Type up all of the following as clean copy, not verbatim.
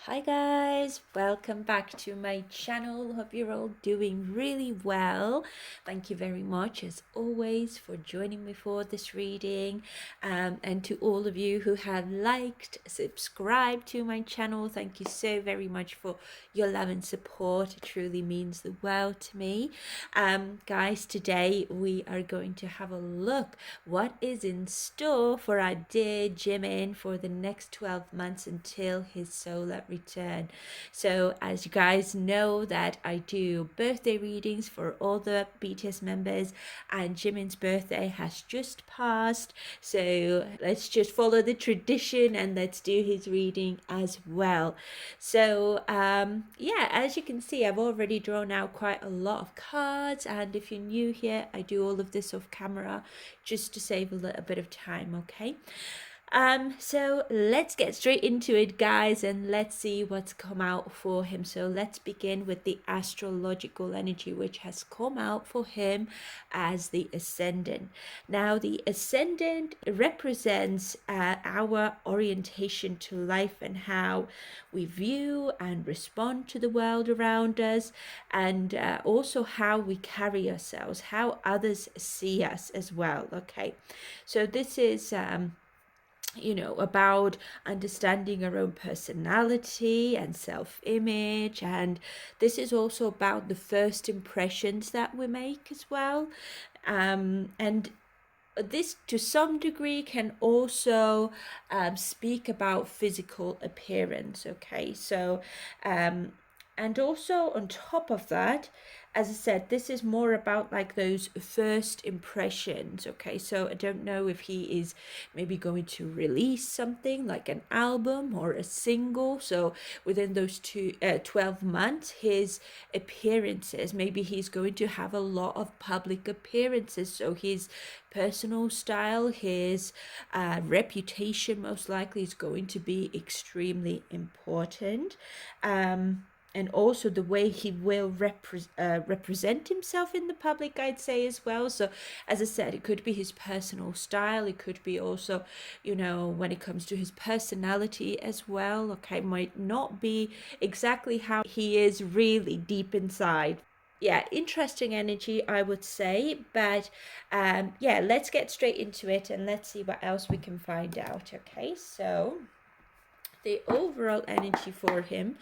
Hi guys, welcome back to my channel. Hope you're all doing really well. Thank you very much as always for joining me for this reading, and to all of you who have liked, subscribed to my channel, thank you so very much for your love and support. It truly means the world to me. Guys, today we are going to have a look what is in store for our dear Jimin for the next 12 months until his solar return. So as you guys know that I do birthday readings for all the BTS members, and Jimin's birthday has just passed, so let's just follow the tradition and let's do his reading as well. So yeah, as you can see, I've already drawn out quite a lot of cards, and if you're new here, I do all of this off camera just to save a little bit of time, okay? So let's get straight into it, guys, and let's see what's come out for him. So let's begin with the astrological energy which has come out for him as the ascendant. Now the ascendant represents our orientation to life and how we view and respond to the world around us, and also how we carry ourselves, how others see us as well. Okay, so this is about understanding our own personality and self-image, and this is also about the first impressions that we make as well. And this to some degree can also speak about physical appearance. Okay, so and also on top of that, as I said, this is more about like those first impressions. Okay, so I don't know if he is maybe going to release something like an album or a single. So within those 12 months, his appearances, maybe he's going to have a lot of public appearances. So his personal style, his reputation most likely is going to be extremely important. And also the way he will represent himself in the public, I'd say, as well. So as I said, it could be his personal style, it could be also, when it comes to his personality as well. Okay, might not be exactly how he is really deep inside. Yeah, interesting energy, I would say. But yeah, let's get straight into it and let's see what else we can find out. Okay, so the overall energy for him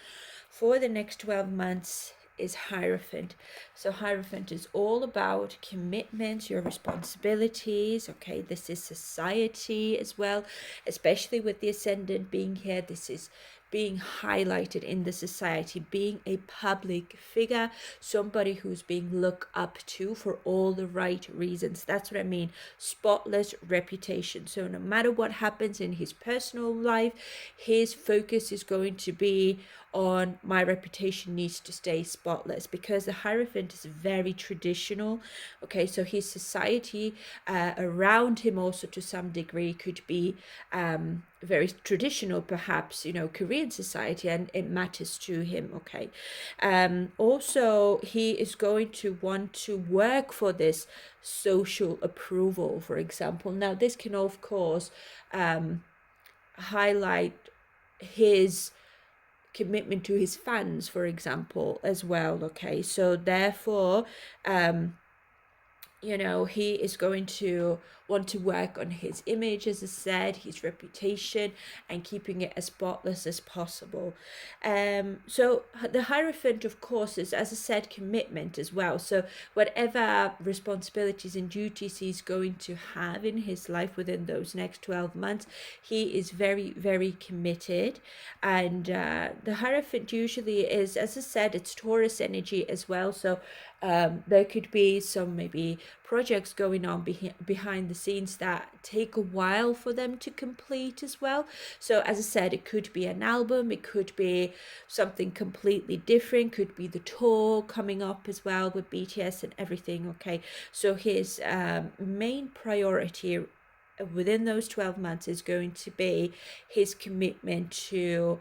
for the next 12 months is Hierophant. So Hierophant is all about commitment, your responsibilities. Okay, this is society as well, especially with the ascendant being here. This is being highlighted in the society, being a public figure, somebody who's being looked up to for all the right reasons. That's what I mean, spotless reputation. So no matter what happens in his personal life, his focus is going to be on my reputation needs to stay spotless, because the Hierophant is very traditional. Okay, so his society around him also to some degree could be very traditional, perhaps, Korean society, and it matters to him. Okay, also he is going to want to work for this social approval, for example. Now this can of course highlight his commitment to his fans, for example, as well. Okay, so therefore he is going to want to work on his image, as I said, his reputation, and keeping it as spotless as possible. So the Hierophant, of course, is, as I said, commitment as well. So whatever responsibilities and duties he's going to have in his life within those next 12 months, he is very, very committed. And the Hierophant usually is, as I said, it's Taurus energy as well. So there could be some maybe projects going on behind the scenes that take a while for them to complete as well. So as I said, it could be an album, it could be something completely different, could be the tour coming up as well with BTS and everything. Okay, so his main priority within those 12 months is going to be his commitment to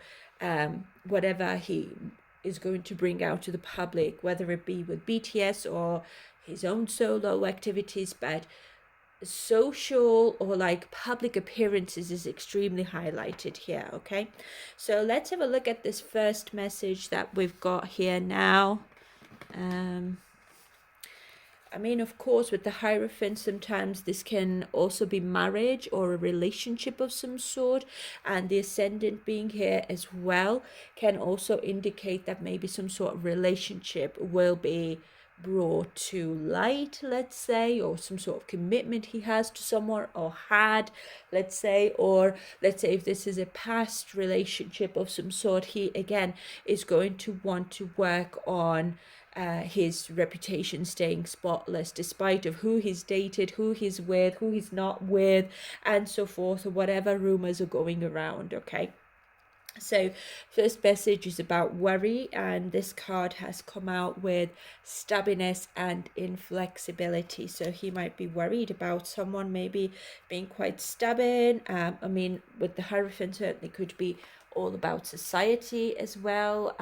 whatever he is going to bring out to the public, whether it be with BTS or his own solo activities. But social or like public appearances is extremely highlighted here. Okay, so let's have a look at this first message that we've got here now. I mean, of course, with the Hierophant, sometimes this can also be marriage or a relationship of some sort. And the Ascendant being here as well can also indicate that maybe some sort of relationship will be brought to light, let's say, or some sort of commitment he has to someone or had, let's say, or let's say if this is a past relationship of some sort, he again is going to want to work on his reputation staying spotless, despite of who he's dated, who he's with, who he's not with, and so forth, or whatever rumors are going around. Okay, so first message is about worry, and this card has come out with stubbornness and inflexibility. So he might be worried about someone maybe being quite stubborn. I mean, with the Hierophant, certainly could be all about society as well.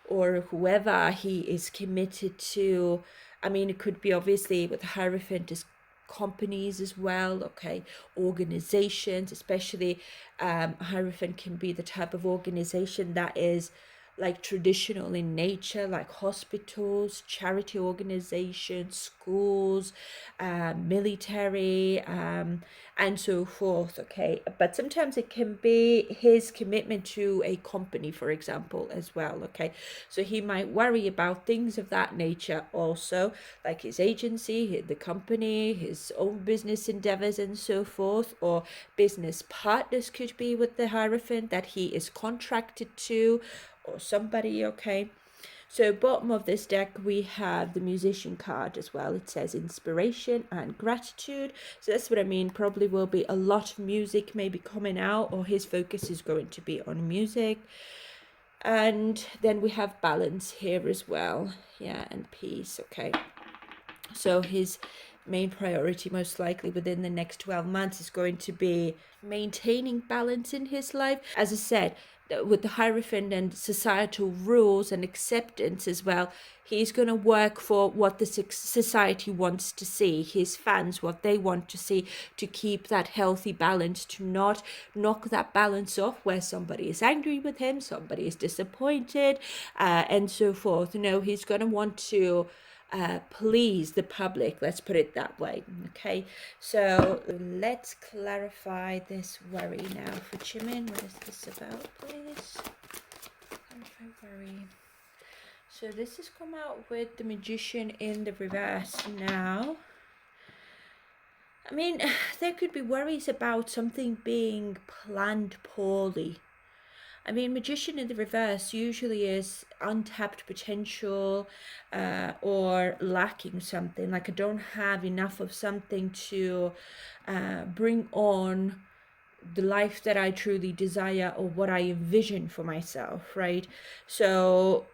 Or whoever he is committed to. I mean, it could be obviously with Hierophant as companies as well, okay, organizations, especially Hierophant can be the type of organization that is like traditional in nature, like hospitals, charity organizations, schools, military, and so forth. Okay, but sometimes it can be his commitment to a company, for example, as well. Okay, so he might worry about things of that nature also, like his agency, the company, his own business endeavors, and so forth, or business partners could be with the Hierophant that he is contracted to, or somebody. Okay, so bottom of this deck we have the Musician card as well. It says inspiration and gratitude, so that's what I mean. Probably will be a lot of music maybe coming out, or his focus is going to be on music. And then we have balance here as well, yeah, and peace. Okay, so his main priority most likely within the next 12 months is going to be maintaining balance in his life. As I said, with the Hierophant and societal rules and acceptance as well, he's going to work for what the society wants to see, his fans, what they want to see, to keep that healthy balance, to not knock that balance off where somebody is angry with him, somebody is disappointed, and so forth. No, he's going to want to please the public, let's put it that way. Okay, so let's clarify this worry now for Jimin. What is this about, please? Clarify worry. So this has come out with the Magician in the reverse now. I mean, there could be worries about something being planned poorly. I mean, Magician in the reverse usually is untapped potential, or lacking something. Like I don't have enough of something to bring on the life that I truly desire or what I envision for myself, right? So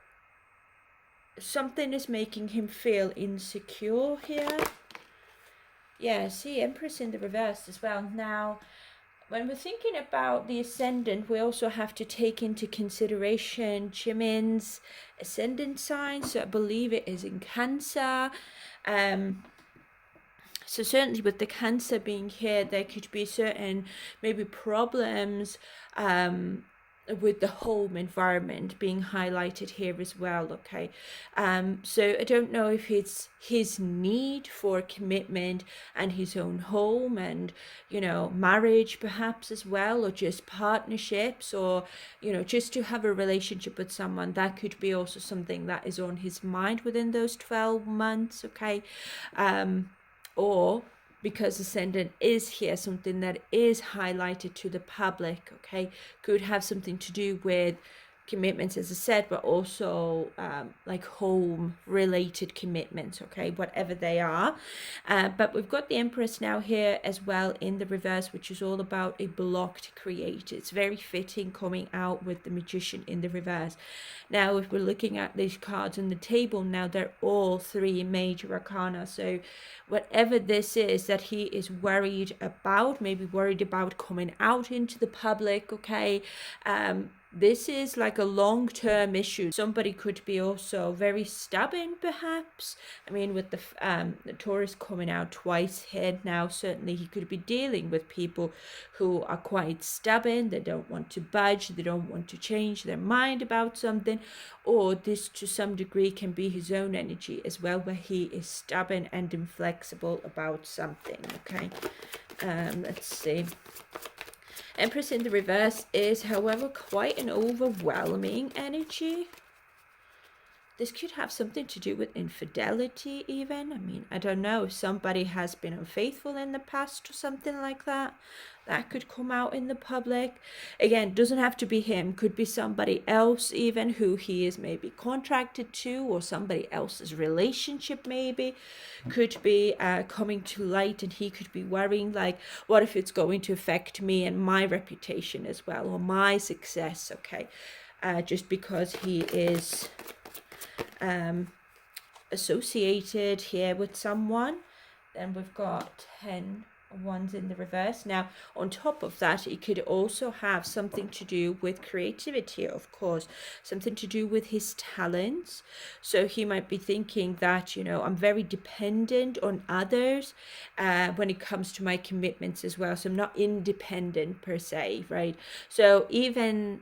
something is making him feel insecure here. Yeah, see, Empress in the reverse as well. Now, when we're thinking about the ascendant, we also have to take into consideration Jimin's ascendant sign. So I believe it is in Cancer. So certainly with the Cancer being here, there could be certain maybe problems with the home environment being highlighted here as well. Okay, so I don't know if it's his need for commitment and his own home and, you know, marriage perhaps as well, or just partnerships, or, you know, just to have a relationship with someone. That could be also something that is on his mind within those 12 months. Okay, or because ascendant is here, something that is highlighted to the public. Okay, could have something to do with commitments, as I said, but also like home related commitments. Okay, whatever they are. But we've got the Empress now here as well in the reverse, which is all about a block to create. It's very fitting coming out with the Magician in the reverse. Now, if we're looking at these cards on the table now, they're all three major arcana. So whatever this is that he is worried about, maybe worried about coming out into the public, okay, this is like a long-term issue. Somebody could be also very stubborn, perhaps. I mean, with the Taurus coming out twice here now, certainly he could be dealing with people who are quite stubborn. They don't want to budge. They don't want to change their mind about something. Or this, to some degree, can be his own energy as well, where he is stubborn and inflexible about something. Okay, let's see. Empress in the reverse is, however, quite an overwhelming energy. This could have something to do with infidelity even. I mean, I don't know if somebody has been unfaithful in the past or something like that. That could come out in the public. Again, doesn't have to be him. Could be somebody else even who he is maybe contracted to, or somebody else's relationship maybe could be coming to light, and he could be worrying like, what if it's going to affect me and my reputation as well, or my success, okay? Just because he is associated here with someone. Then we've got 10 wands in the reverse. Now, on top of that, it could also have something to do with creativity, of course, something to do with his talents. So he might be thinking that, I'm very dependent on others when it comes to my commitments as well. So I'm not independent per se, right? So even,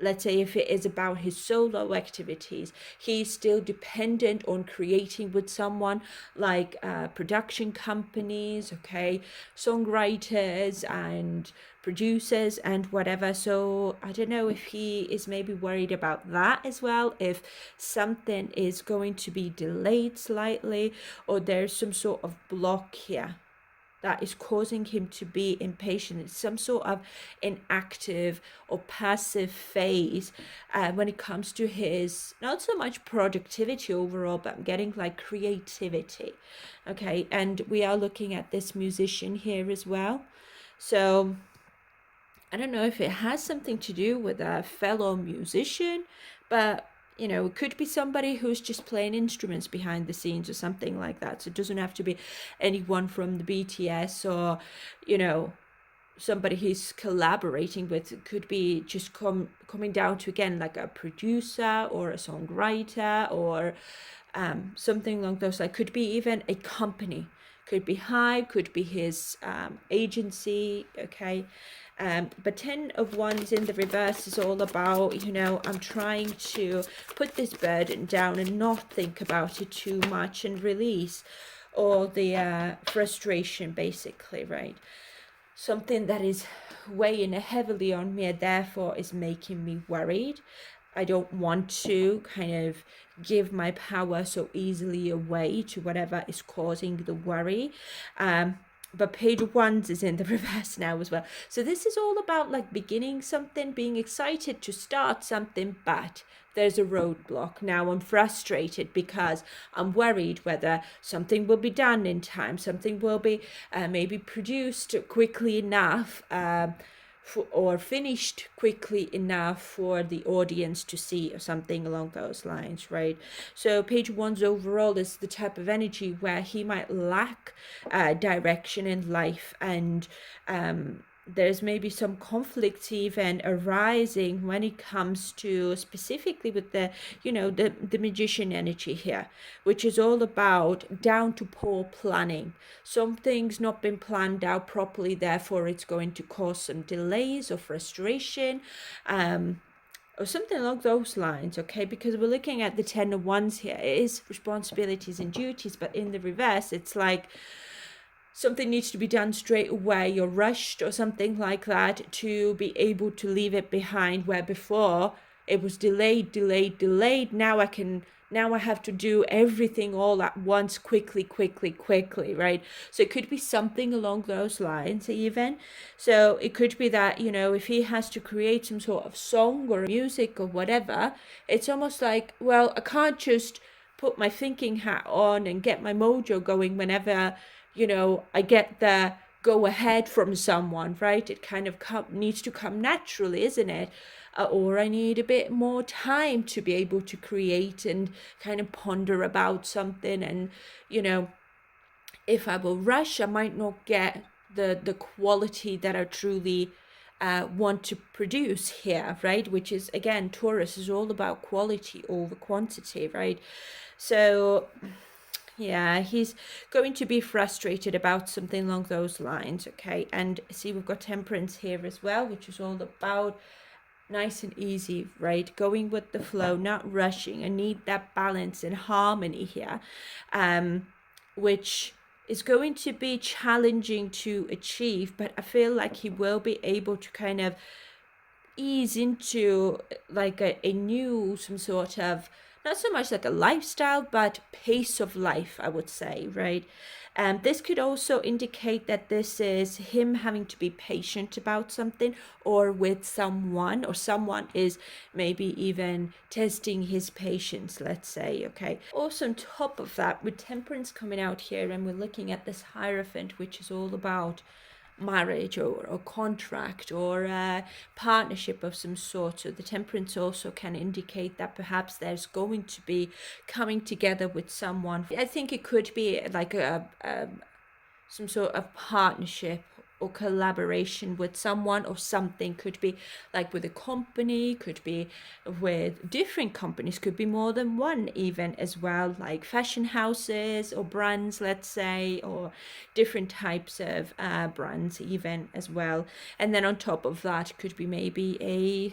let's say, if it is about his solo activities, he's still dependent on creating with someone, like production companies, okay, songwriters and producers and whatever. So I don't know if he is maybe worried about that as well, if something is going to be delayed slightly, or there's some sort of block here that is causing him to be impatient. It's some sort of inactive or passive phase when it comes to his, not so much productivity overall, but I'm getting like creativity. Okay, and we are looking at this musician here as well. So I don't know if it has something to do with a fellow musician, but it could be somebody who's just playing instruments behind the scenes or something like that. So it doesn't have to be anyone from the BTS or, somebody he's collaborating with. It could be just coming down to, again, like a producer or a songwriter or something along those lines. Could be even a company. Could be Hive, could be his agency, okay? But 10 of Wands in the reverse is all about, I'm trying to put this burden down and not think about it too much and release all the frustration, basically, right? Something that is weighing heavily on me, therefore is making me worried. I don't want to kind of give my power so easily away to whatever is causing the worry. But Page of Wands is in the reverse now as well. So this is all about like beginning something, being excited to start something, but there's a roadblock. Now I'm frustrated because I'm worried whether something will be done in time, something will be maybe produced quickly enough, or finished quickly enough for the audience to see, or something along those lines, right? So Page of Wands overall is the type of energy where he might lack direction in life, and there's maybe some conflicts even arising when it comes to specifically with the the magician energy here, which is all about down to poor planning. Something's not been planned out properly, therefore it's going to cause some delays or frustration, or something along those lines, okay? Because we're looking at the 10 of Wands here. It is responsibilities and duties, but in the reverse it's like something needs to be done straight away, you're rushed or something like that to be able to leave it behind, where before it was delayed. Now I have to do everything all at once, quickly, right? So it could be something along those lines even. So it could be that, if he has to create some sort of song or music or whatever, it's almost like, well, I can't just put my thinking hat on and get my mojo going whenever I get the go ahead from someone, right? It kind of needs to come naturally, isn't it? Or I need a bit more time to be able to create and kind of ponder about something. And, if I will rush, I might not get the quality that I truly want to produce here, right? Which is, again, Taurus is all about quality over quantity, right? So yeah, he's going to be frustrated about something along those lines, okay? And see, we've got Temperance here as well, which is all about nice and easy, right? Going with the flow, not rushing. I need that balance and harmony here, which is going to be challenging to achieve, but I feel like he will be able to kind of ease into like a new, some sort of, not so much like a lifestyle, but pace of life, I would say, right? This could also indicate that this is him having to be patient about something or with someone, or someone is maybe even testing his patience, let's say, okay? Also, on top of that, with Temperance coming out here, and we're looking at this Hierophant, which is all about marriage or a contract or a partnership of some sort. So the Temperance also can indicate that perhaps there's going to be coming together with someone. I think it could be like a some sort of partnership or collaboration with someone or something. Could be like with a company, could be with different companies, could be more than one even as well, like fashion houses or brands, let's say, or different types of brands even as well. And then on top of that could be maybe a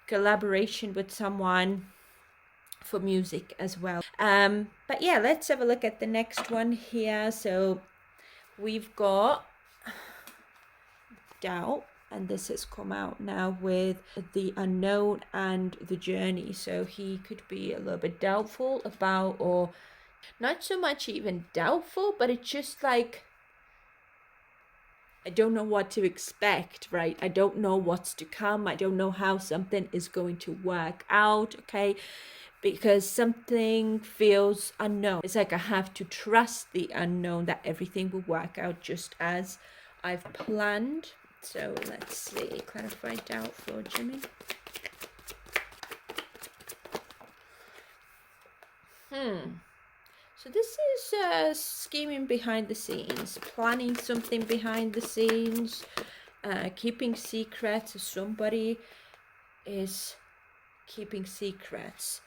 collaboration with someone for music as well. But yeah, let's have a look at the next one here. So we've got Doubt, and this has come out now with the Unknown and the Journey. So he could be a little bit doubtful about, or not so much even doubtful, but it's just like, I don't know what to expect, right? I don't know what's to come. I don't know how something is going to work out, okay? Because something feels unknown. It's like I have to trust the unknown, that everything will work out just as I've planned. So let's see, clarify doubt for Jimmy. So this is scheming behind the scenes, planning something behind the scenes, keeping secrets. Somebody is keeping secrets.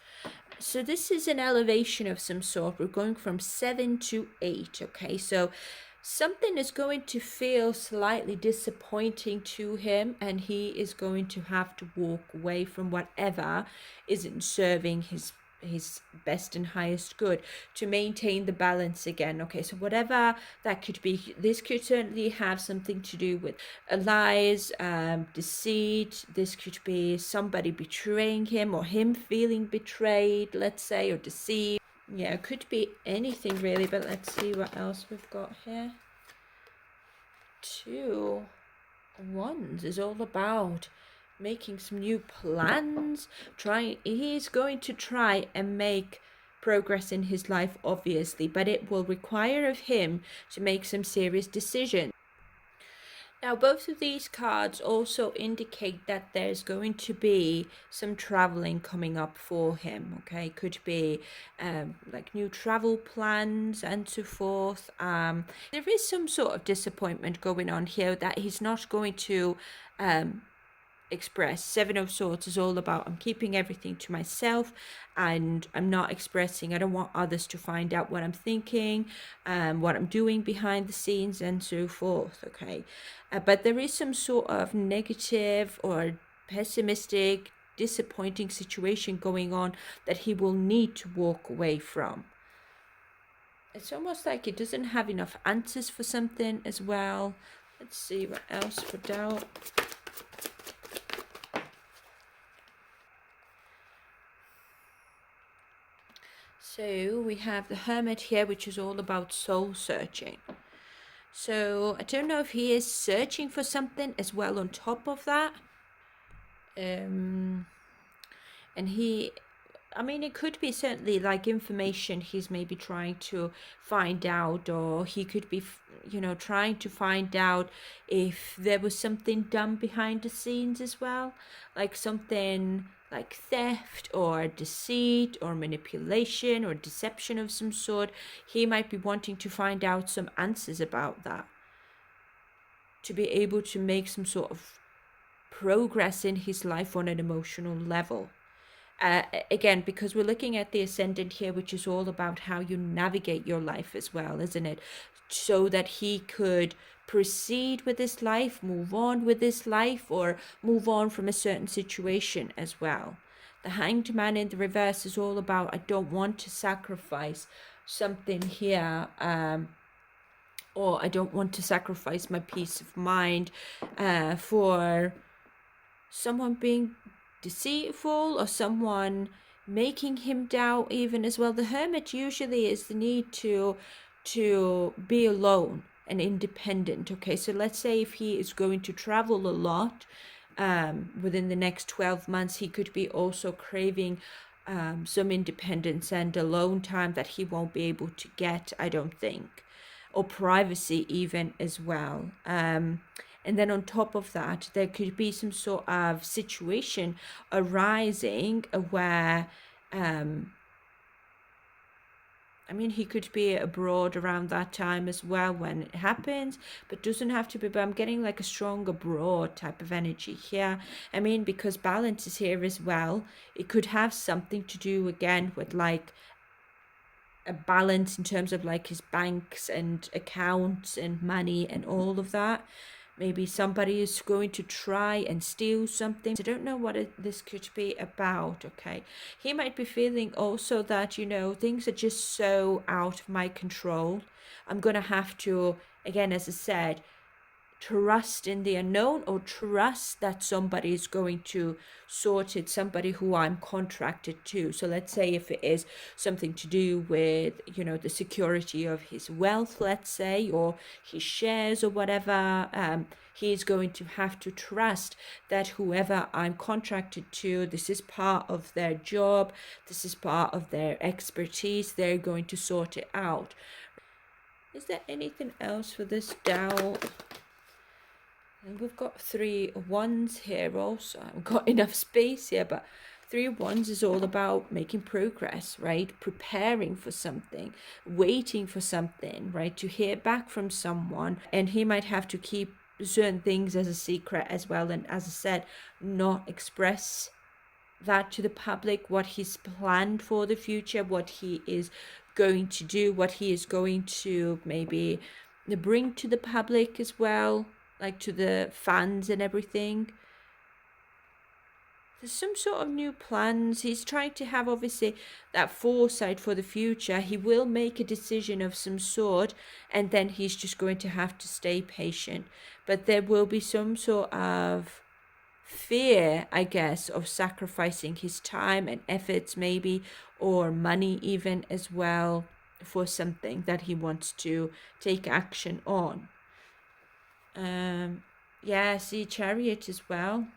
So this is an elevation of some sort. We're going from 7 to 8, okay? So something is going to feel slightly disappointing to him, and he is going to have to walk away from whatever isn't serving his best and highest good to maintain the balance again. Okay, so whatever that could be, this could certainly have something to do with lies, deceit. This could be somebody betraying him or him feeling betrayed, let's say, or deceived. Yeah, it could be anything really, but let's see what else we've got here. 2 Wands is all about making some new plans. He's going to try and make progress in his life, obviously, but it will require of him to make some serious decisions. Now, both of these cards also indicate that there's going to be some traveling coming up for him, okay? Could be like new travel plans and so forth. There is some sort of disappointment going on here that he's not going to express. 7 of Swords is all about, I'm keeping everything to myself and I'm not expressing. I don't want others to find out what I'm thinking, what I'm doing behind the scenes and so forth, okay? But there is some sort of negative or pessimistic, disappointing situation going on that he will need to walk away from. It's almost like he doesn't have enough answers for something as well. Let's see what else for Doubt. So we have the Hermit here, which is all about soul searching. So I don't know if he is searching for something as well on top of that. And it could be certainly like information he's maybe trying to find out, or he could be, trying to find out if there was something done behind the scenes as well, like something like theft or deceit or manipulation or deception of some sort. He might be wanting to find out some answers about that to be able to make some sort of progress in his life on an emotional level. Again, because we're looking at the ascendant here, which is all about how you navigate your life as well, isn't it? So that he could proceed with his life, move on with his life, or move on from a certain situation as well. The Hanged Man in the reverse is all about, I don't want to sacrifice something here, or I don't want to sacrifice my peace of mind for someone being deceitful or someone making him doubt even as well. The hermit usually is the need to be alone and independent. Okay, so let's say if he is going to travel a lot within the next 12 months, he could be also craving some independence and alone time that he won't be able to get, I don't think, or privacy even as well. And then on top of that, there could be some sort of situation arising where, he could be abroad around that time as well when it happens, but doesn't have to be. But I'm getting like a strong abroad type of energy here. Because balance is here as well. It could have something to do again with like a balance in terms of like his banks and accounts and money and all of that. Maybe somebody is going to try and steal something. I don't know what this could be about, okay? He might be feeling also that, things are just so out of my control. I'm going to have to, again, as I said, trust in the unknown, or trust that somebody is going to sort it, somebody who I'm contracted to. So let's say if it is something to do with, the security of his wealth, let's say, or his shares or whatever, he's going to have to trust that whoever I'm contracted to, this is part of their job, this is part of their expertise, they're going to sort it out. Is there anything else for this doubt? And we've got 3 wands here also. I haven't got enough space here, but 3 wands is all about making progress, right? Preparing for something, waiting for something, right? To hear back from someone. And he might have to keep certain things as a secret as well. And as I said, not express that to the public, what he's planned for the future, what he is going to do, what he is going to maybe bring to the public as well, like to the fans and everything. There's some sort of new plans. He's trying to have obviously that foresight for the future. He will make a decision of some sort, and then he's just going to have to stay patient. But there will be some sort of fear, I guess, of sacrificing his time and efforts maybe, or money even as well, for something that he wants to take action on. Yeah, see Chariot as well.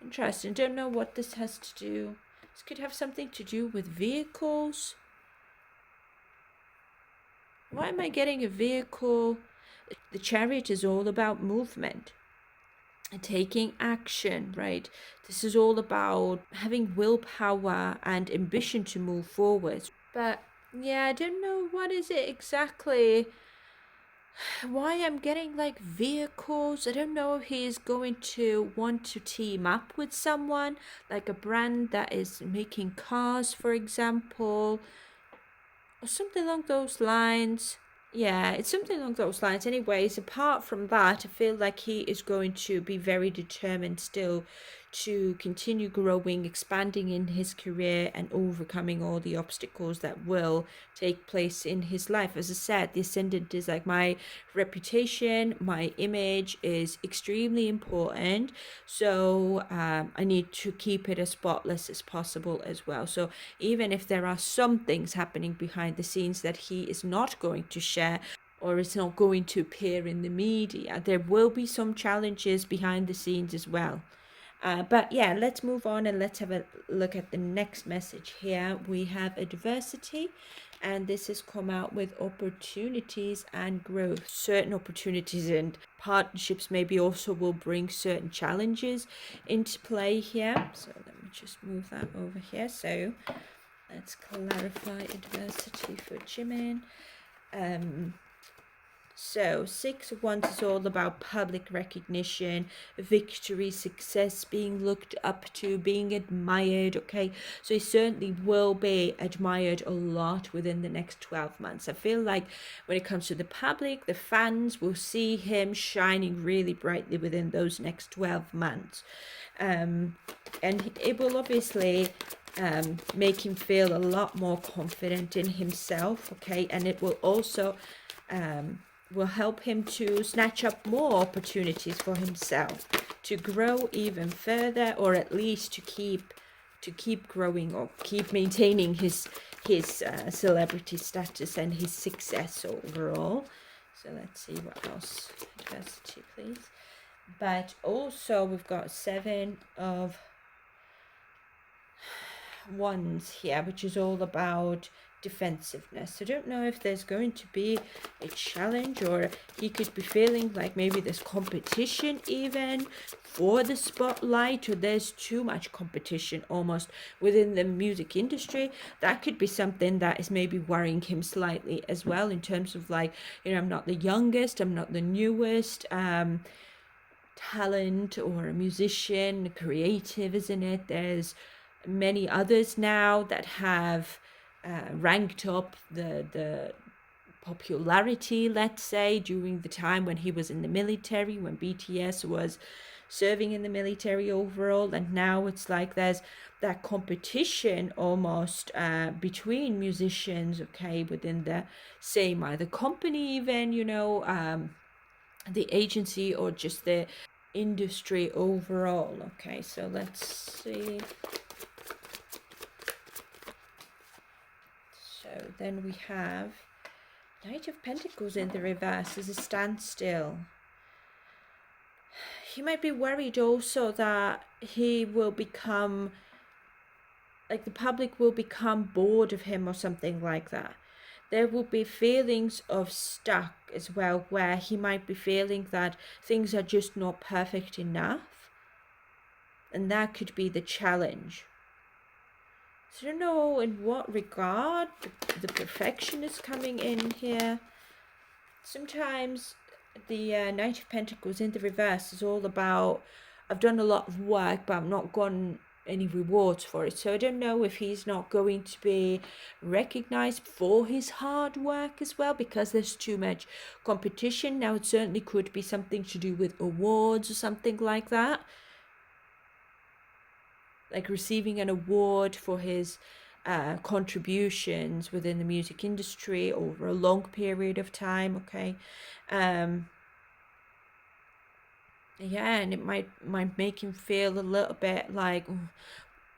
Interesting. Don't know what this has to do. This could have something to do with vehicles. Why am I getting a vehicle? The Chariot is all about movement, taking action, right? This is all about having willpower and ambition to move forward. But yeah, I don't know what is it exactly. Why I'm getting like vehicles. I don't know if he's going to want to team up with someone, like a brand that is making cars, for example, or something along those lines. Yeah, it's something along those lines. Anyways, apart from that, I feel like he is going to be very determined still to continue growing, expanding in his career, and overcoming all the obstacles that will take place in his life. As I said, the ascendant is like my reputation, my image is extremely important. So I need to keep it as spotless as possible as well. So even if there are some things happening behind the scenes that he is not going to share, or it's not going to appear in the media, there will be some challenges behind the scenes as well. But yeah, let's move on and let's have a look at the next message here. We have adversity, and this has come out with opportunities and growth. Certain opportunities and partnerships maybe also will bring certain challenges into play here. So let me just move that over here. So let's clarify adversity for Jimin. So, Six of Wands is all about public recognition, victory, success, being looked up to, being admired. Okay, so he certainly will be admired a lot within the next 12 months. I feel like when it comes to the public, the fans will see him shining really brightly within those next 12 months. And it will obviously make him feel a lot more confident in himself. Okay, and it will also will help him to snatch up more opportunities for himself to grow even further, or at least to keep growing or keep maintaining his celebrity status and his success overall. So let's see what else. Adversity, please. But also we've got Seven of Wands here, which is all about defensiveness. I don't know if there's going to be a challenge, or he could be feeling like maybe there's competition even for the spotlight, or there's too much competition almost within the music industry. That could be something that is maybe worrying him slightly as well, in terms of like, I'm not the youngest, I'm not the newest talent or a musician, creative, isn't it? There's many others now that have ranked up the popularity, let's say, during the time when he was in the military, when BTS was serving in the military overall. And now it's like there's that competition almost between musicians, okay, within the same either company even, the agency, or just the industry overall. Okay, so let's see. So then we have Knight of Pentacles in the reverse as a standstill. He might be worried also that he will become, like the public will become bored of him or something like that. There will be feelings of stuck as well, where he might be feeling that things are just not perfect enough. And that could be the challenge. So I don't know in what regard the perfection is coming in here. Sometimes the Knight of Pentacles in the reverse is all about, I've done a lot of work, but I've not gotten any rewards for it. So I don't know if he's not going to be recognized for his hard work as well, because there's too much competition. Now it certainly could be something to do with awards or something like that, like receiving an award for his contributions within the music industry over a long period of time. Okay, yeah, and it might make him feel a little bit like,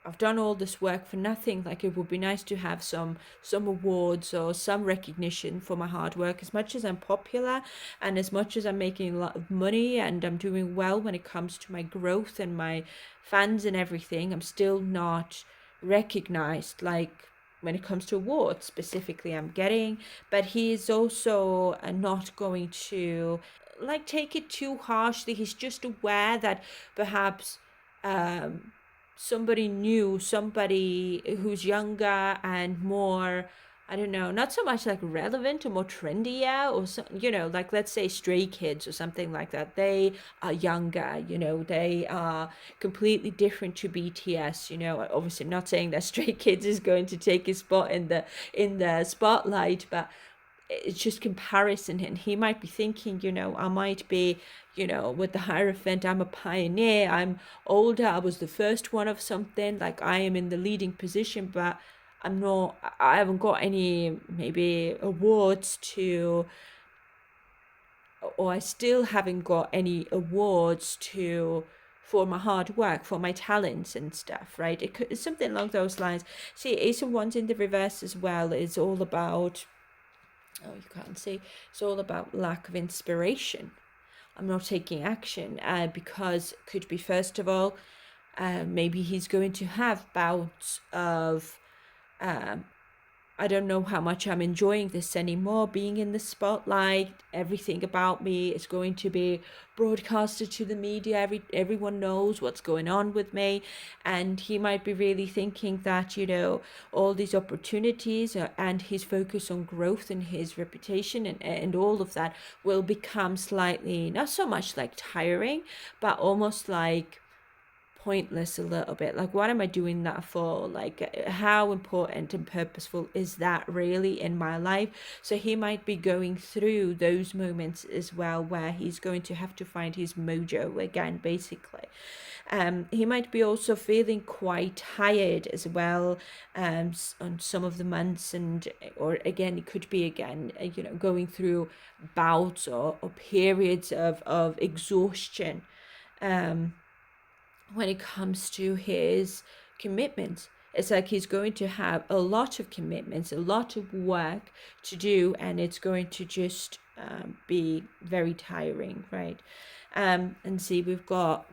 I've done all this work for nothing. Like, it would be nice to have some awards or some recognition for my hard work. As much as I'm popular and as much as I'm making a lot of money and I'm doing well when it comes to my growth and my fans and everything, I'm still not recognized, like when it comes to awards specifically I'm getting. But he is also not going to like take it too harshly. He's just aware that perhaps somebody new, somebody who's younger and more, I don't know, not so much like relevant or more trendy, yeah, or so, like let's say Stray Kids or something like that. They are younger, they are completely different to BTS. Obviously I'm not saying that Stray Kids is going to take his spot in the spotlight, but it's just comparison. And he might be thinking, I might be, with the Hierophant, I'm a pioneer, I'm older, I was the first one of something, like I am in the leading position, but I haven't got any maybe awards to, or I still haven't got any awards to for my hard work, for my talents and stuff, right? It's something along those lines. See, Ace of Wands in the reverse as well is all about, oh, you can't see, it's all about lack of inspiration. I'm not taking action because it could be, first of all, maybe he's going to have bouts of I don't know how much I'm enjoying this anymore, being in the spotlight. Everything about me is going to be broadcasted to the media. Everyone knows what's going on with me. And he might be really thinking that, all these opportunities and his focus on growth and his reputation and all of that will become slightly, not so much like tiring, but almost like pointless a little bit. Like, what am I doing that for? Like, how important and purposeful is that really in my life? So he might be going through those moments as well, where he's going to have to find his mojo again, basically. He might be also feeling quite tired as well, on some of the months, or again, it could be again, going through bouts or periods of exhaustion. Um, when it comes to his commitments. It's like he's going to have a lot of commitments, a lot of work to do, and it's going to just be very tiring, right? And see, we've got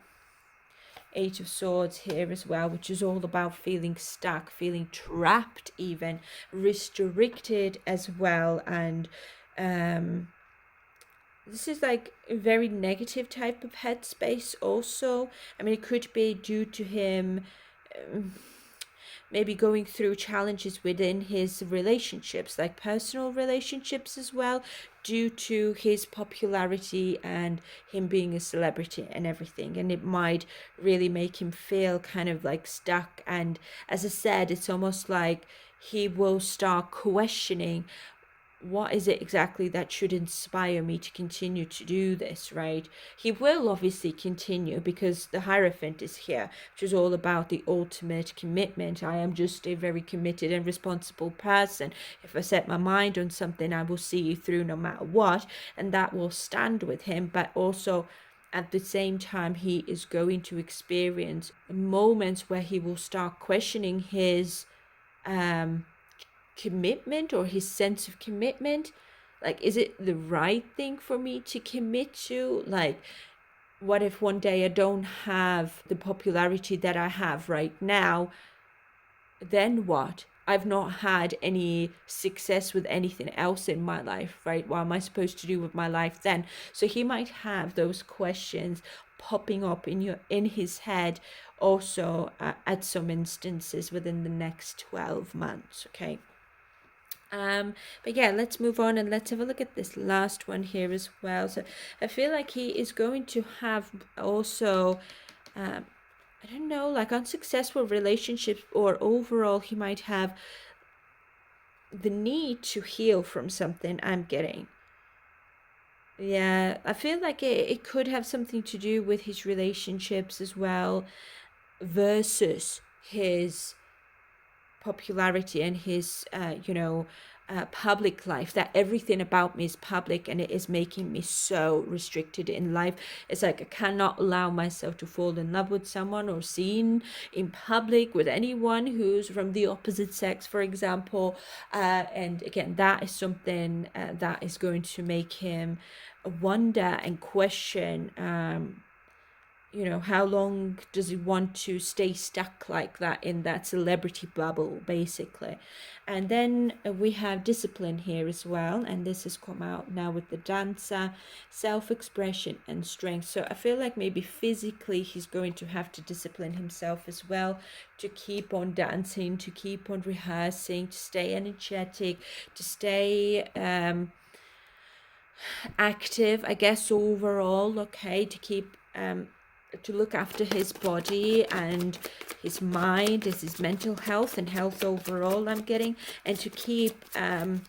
Eight of Swords here as well, which is all about feeling stuck, feeling trapped, even restricted as well. And this is like a very negative type of headspace also. I mean, it could be due to him maybe going through challenges within his relationships, like personal relationships as well, due to his popularity and him being a celebrity and everything. And it might really make him feel kind of like stuck. And as I said, it's almost like he will start questioning, what is it exactly that should inspire me to continue to do this, right? He will obviously continue because the Hierophant is here, which is all about the ultimate commitment. I am just a very committed and responsible person. If I set my mind on something, I will see it through no matter what, and that will stand with him. But also, at the same time, he is going to experience moments where he will start questioning his commitment or his sense of commitment. Like, is it the right thing for me to commit to? Like, what if one day I don't have the popularity that I have right now? Then what? I've not had any success with anything else in my life, right? What am I supposed to do with my life then? So he might have those questions popping up in his head also, at some instances within the next 12 months. Okay. But yeah, let's move on and let's have a look at this last one here as well. So I feel like he is going to have also, I don't know, like unsuccessful relationships, or overall he might have the need to heal from something, I'm getting. Yeah, I feel like it could have something to do with his relationships as well, versus his popularity and his public life, that everything about me is public and it is making me so restricted in life. It's like I cannot allow myself to fall in love with someone or seen in public with anyone who's from the opposite sex, for example. And again, that is something that is going to make him wonder and question, how long does he want to stay stuck like that in that celebrity bubble, basically. And then we have discipline here as well, and this has come out now with the Dancer, self-expression and strength. So I feel like maybe physically he's going to have to discipline himself as well, to keep on dancing, to keep on rehearsing, to stay energetic, to stay active, I guess, overall. Okay, to keep to look after his body and his mind, as his mental health and health overall, I'm getting, and to keep on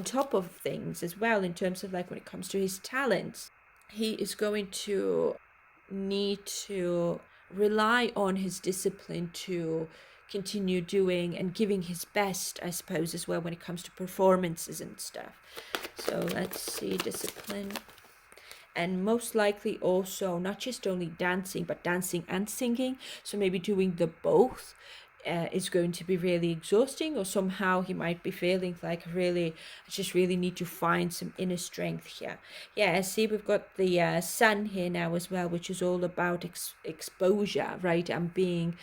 top of things as well, in terms of like when it comes to his talents. He is going to need to rely on his discipline to continue doing and giving his best, I suppose, as well, when it comes to performances and stuff. So let's see, discipline. And most likely also not just only dancing, but dancing and singing. So maybe doing the both is going to be really exhausting, or somehow he might be feeling like I just really need to find some inner strength here. Yeah, see, we've got the sun here now as well, which is all about exposure, right? I'm being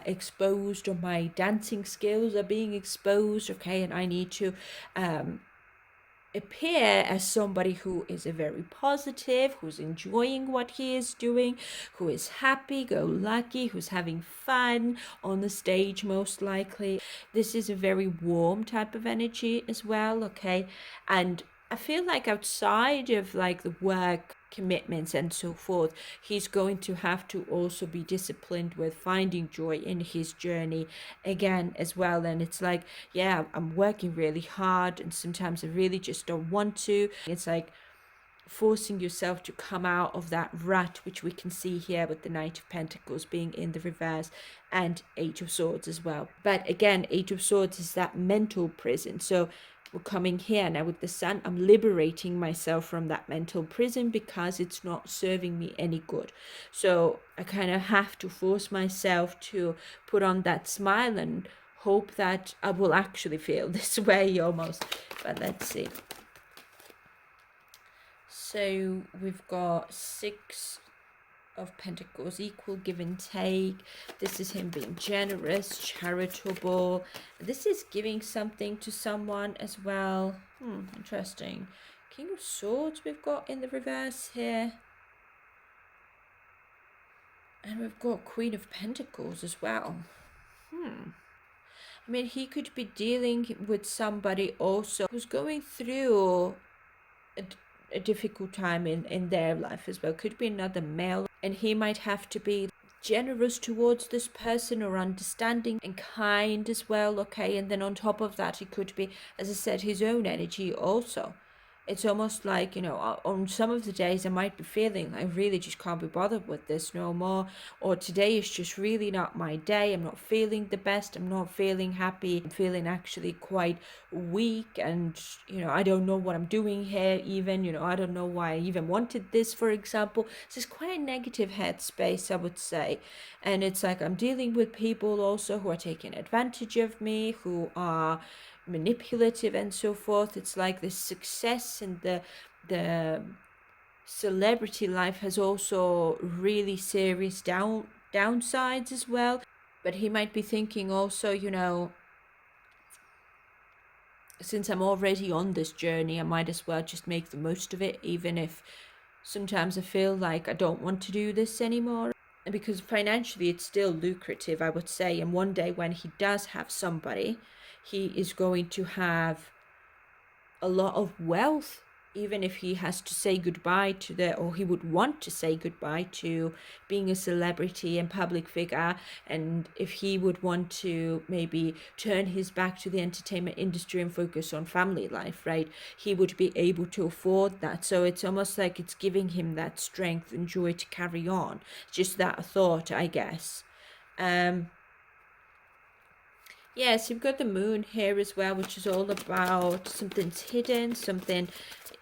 exposed, or my dancing skills are being exposed, okay, and I need to appear as somebody who is a very positive, who's enjoying what he is doing, who is happy go lucky, who's having fun on the stage most likely. This is a very warm type of energy as well, okay? And I feel like outside of like the work commitments and so forth, he's going to have to also be disciplined with finding joy in his journey again as well. And it's like, yeah, I'm working really hard and sometimes I really just don't want to. It's like forcing yourself to come out of that rut, which we can see here with the Knight of Pentacles being in the reverse and Eight of Swords as well. But again, Eight of Swords is that mental prison. So we're coming here now with the sun. I'm liberating myself from that mental prison because it's not serving me any good. So I kind of have to force myself to put on that smile and hope that I will actually feel this way almost. But let's see. So we've got Six of Pentacles, equal give and take. This is him being generous, charitable. This is giving something to someone as well. Interesting. King of Swords we've got in the reverse here. And we've got Queen of Pentacles as well. I mean, he could be dealing with somebody also who's going through a difficult time in their life as well. Could be another male, and he might have to be generous towards this person or understanding and kind as well, okay? And then on top of that, it could be, as I said, his own energy also. It's almost like, you know, on some of the days I might be feeling I really just can't be bothered with this no more, or today is just really not my day. I'm not feeling the best. I'm not feeling happy. I'm feeling actually quite weak, and, you know, I don't know what I'm doing here even, you know, I don't know why I even wanted this, for example. So it's quite a negative headspace, I would say. And it's like I'm dealing with people also who are taking advantage of me, who are manipulative and so forth. It's like the success and the celebrity life has also really serious downsides as well. But he might be thinking also, you know, since I'm already on this journey, I might as well just make the most of it, even if sometimes I feel like I don't want to do this anymore. And because financially it's still lucrative, I would say. And one day when he does have somebody, he is going to have a lot of wealth, even if he has to say goodbye to or he would want to say goodbye to being a celebrity and public figure, and if he would want to maybe turn his back to the entertainment industry and focus on family life, right? He would be able to afford that. So it's almost like it's giving him that strength and joy to carry on. Just that thought, I guess. Yes, you've got the moon here as well, which is all about something's hidden, something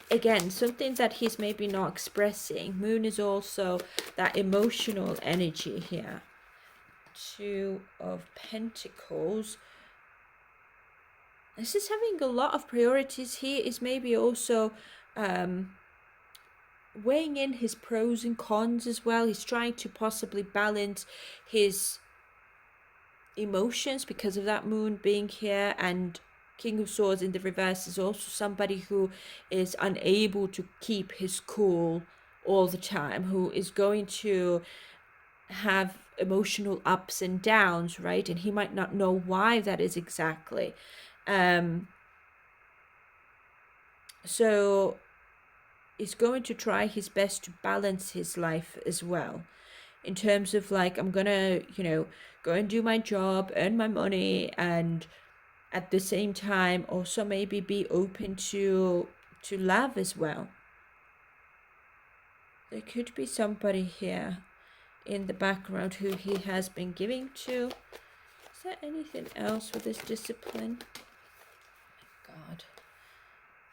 that he's maybe not expressing. Moon is also that emotional energy here. Two of Pentacles. This is having a lot of priorities. He is maybe also weighing in his pros and cons as well. He's trying to possibly balance his emotions because of that moon being here. And King of Swords in the reverse is also somebody who is unable to keep his cool all the time, who is going to have emotional ups and downs, right? And he might not know why that is exactly. So he's going to try his best to balance his life as well, in terms of like, I'm gonna, you know, go and do my job, earn my money, and at the same time also maybe be open to love as well. There could be somebody here in the background who he has been giving to. Is there anything else with this discipline? Oh my God.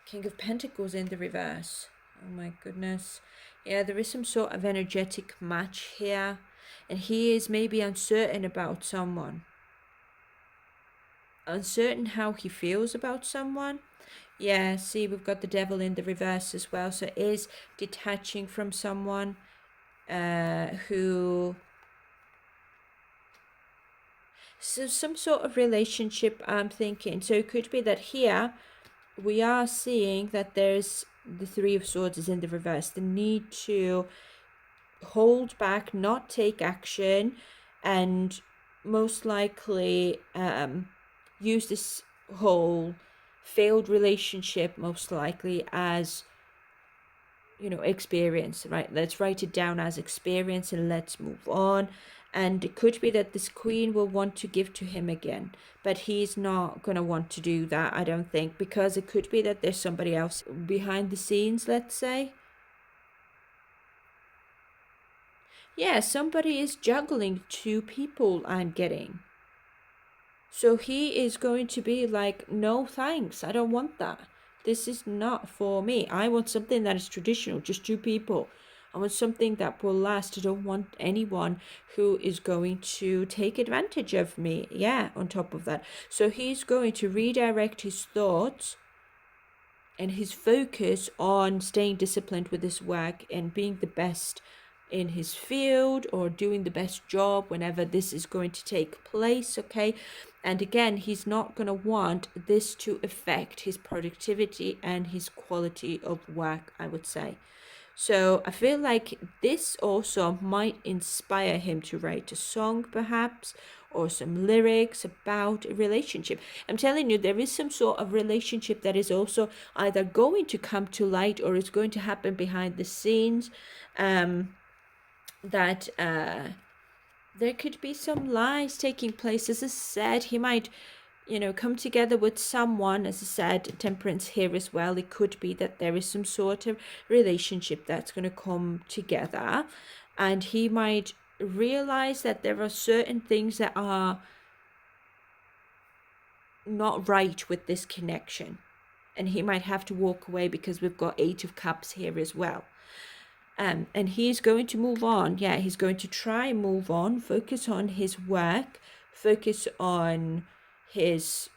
King of Pentacles in the reverse. Oh my goodness. Yeah, there is some sort of energetic match here. And he is maybe uncertain about someone. uncertain how he feels about someone. Yeah, see, we've got the devil in the reverse as well. So it is detaching from someone who. So some sort of relationship, I'm thinking. So it could be that here we are seeing that there's the Three of Swords is in the reverse. The need to hold back, not take action, and most likely use this whole failed relationship most likely as experience, right? Let's write it down as experience and let's move on. And it could be that this queen will want to give to him again, but he's not going to want to do that, I don't think, because it could be that there's somebody else behind the scenes, let's say. Yeah, somebody is juggling two people, I'm getting. So he is going to be like, no thanks, I don't want that. This is not for me. I want something that is traditional, just two people. I want something that will last. I don't want anyone who is going to take advantage of me. Yeah, on top of that. So he's going to redirect his thoughts and his focus on staying disciplined with his work and being the best in his field or doing the best job whenever this is going to take place, okay? And again, he's not going to want this to affect his productivity and his quality of work, I would say. So I feel like this also might inspire him to write a song, perhaps, or some lyrics about a relationship. I'm telling you, there is some sort of relationship that is also either going to come to light or is going to happen behind the scenes. That there could be some lies taking place. As I said, he might come together with someone. As I said, temperance here as well. It could be that there is some sort of relationship that's going to come together, and he might realize that there are certain things that are not right with this connection, and he might have to walk away because we've got Eight of Cups here as well. And he's going to move on. Yeah, he's going to try and move on, focus on his work, focus on his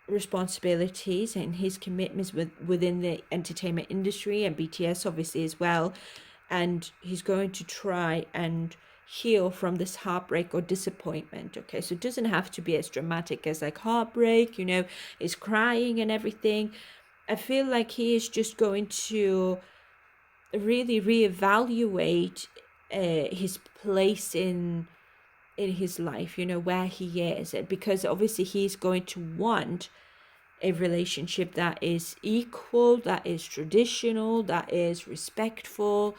responsibilities and his commitments within the entertainment industry and BTS obviously as well. And he's going to try and heal from this heartbreak or disappointment. Okay, so it doesn't have to be as dramatic as like heartbreak, is crying and everything. I feel like he is just going to really reevaluate his place in his life, where he is, because obviously he's going to want a relationship that is equal, that is traditional, that is respectful,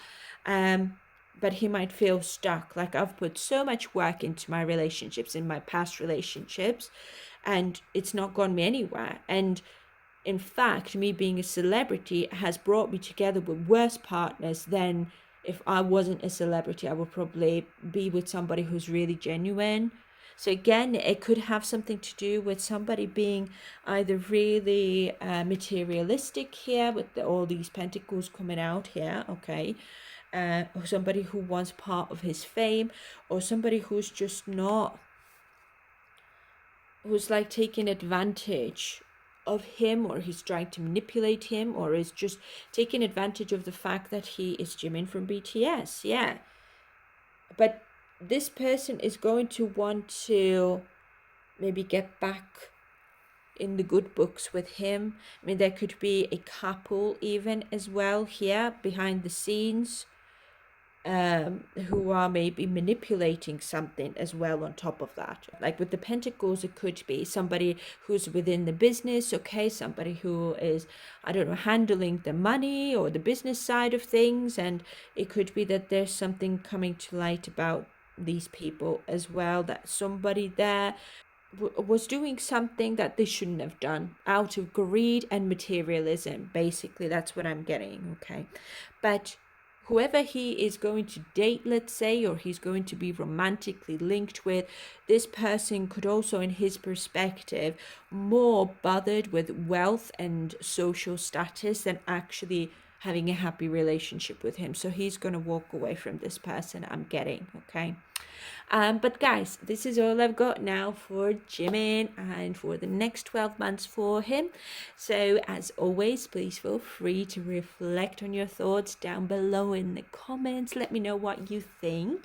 but he might feel stuck. Like, I've put so much work into my relationships, in my past relationships, and it's not gone me anywhere. And in fact, me being a celebrity has brought me together with worse partners than if I wasn't a celebrity. I would probably be with somebody who's really genuine. So again, it could have something to do with somebody being either really materialistic here with all these pentacles coming out here, okay? Or somebody who wants part of his fame, or somebody who's just not, who's like taking advantage of him, or he's trying to manipulate him, or is just taking advantage of the fact that he is Jimin from BTS. Yeah, but this person is going to want to maybe get back in the good books with him. I mean, there could be a couple even as well here behind the scenes, who are maybe manipulating something as well on top of that. Like with the pentacles, it could be somebody who's within the business, okay, somebody who is, I don't know, handling the money or the business side of things, and it could be that there's something coming to light about these people as well, that somebody there was doing something that they shouldn't have done out of greed and materialism. Basically, that's what I'm getting, okay? But whoever he is going to date, let's say, or he's going to be romantically linked with, this person could also, in his perspective, more bothered with wealth and social status than actually having a happy relationship with him. So he's going to walk away from this person, I'm getting, okay? But guys, this is all I've got now for Jimin and for the next 12 months for him. So as always, please feel free to reflect on your thoughts down below in the comments. Let me know what you think.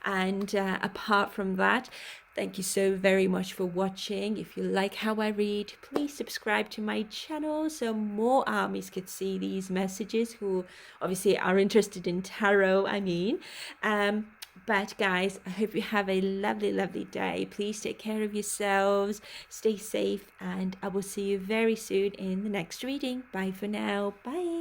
And apart from that, thank you so very much for watching. If you like how I read, please subscribe to my channel so more armies could see these messages who obviously are interested in tarot, But guys, I hope you have a lovely, lovely day. Please take care of yourselves, stay safe, and I will see you very soon in the next reading. Bye for now. Bye.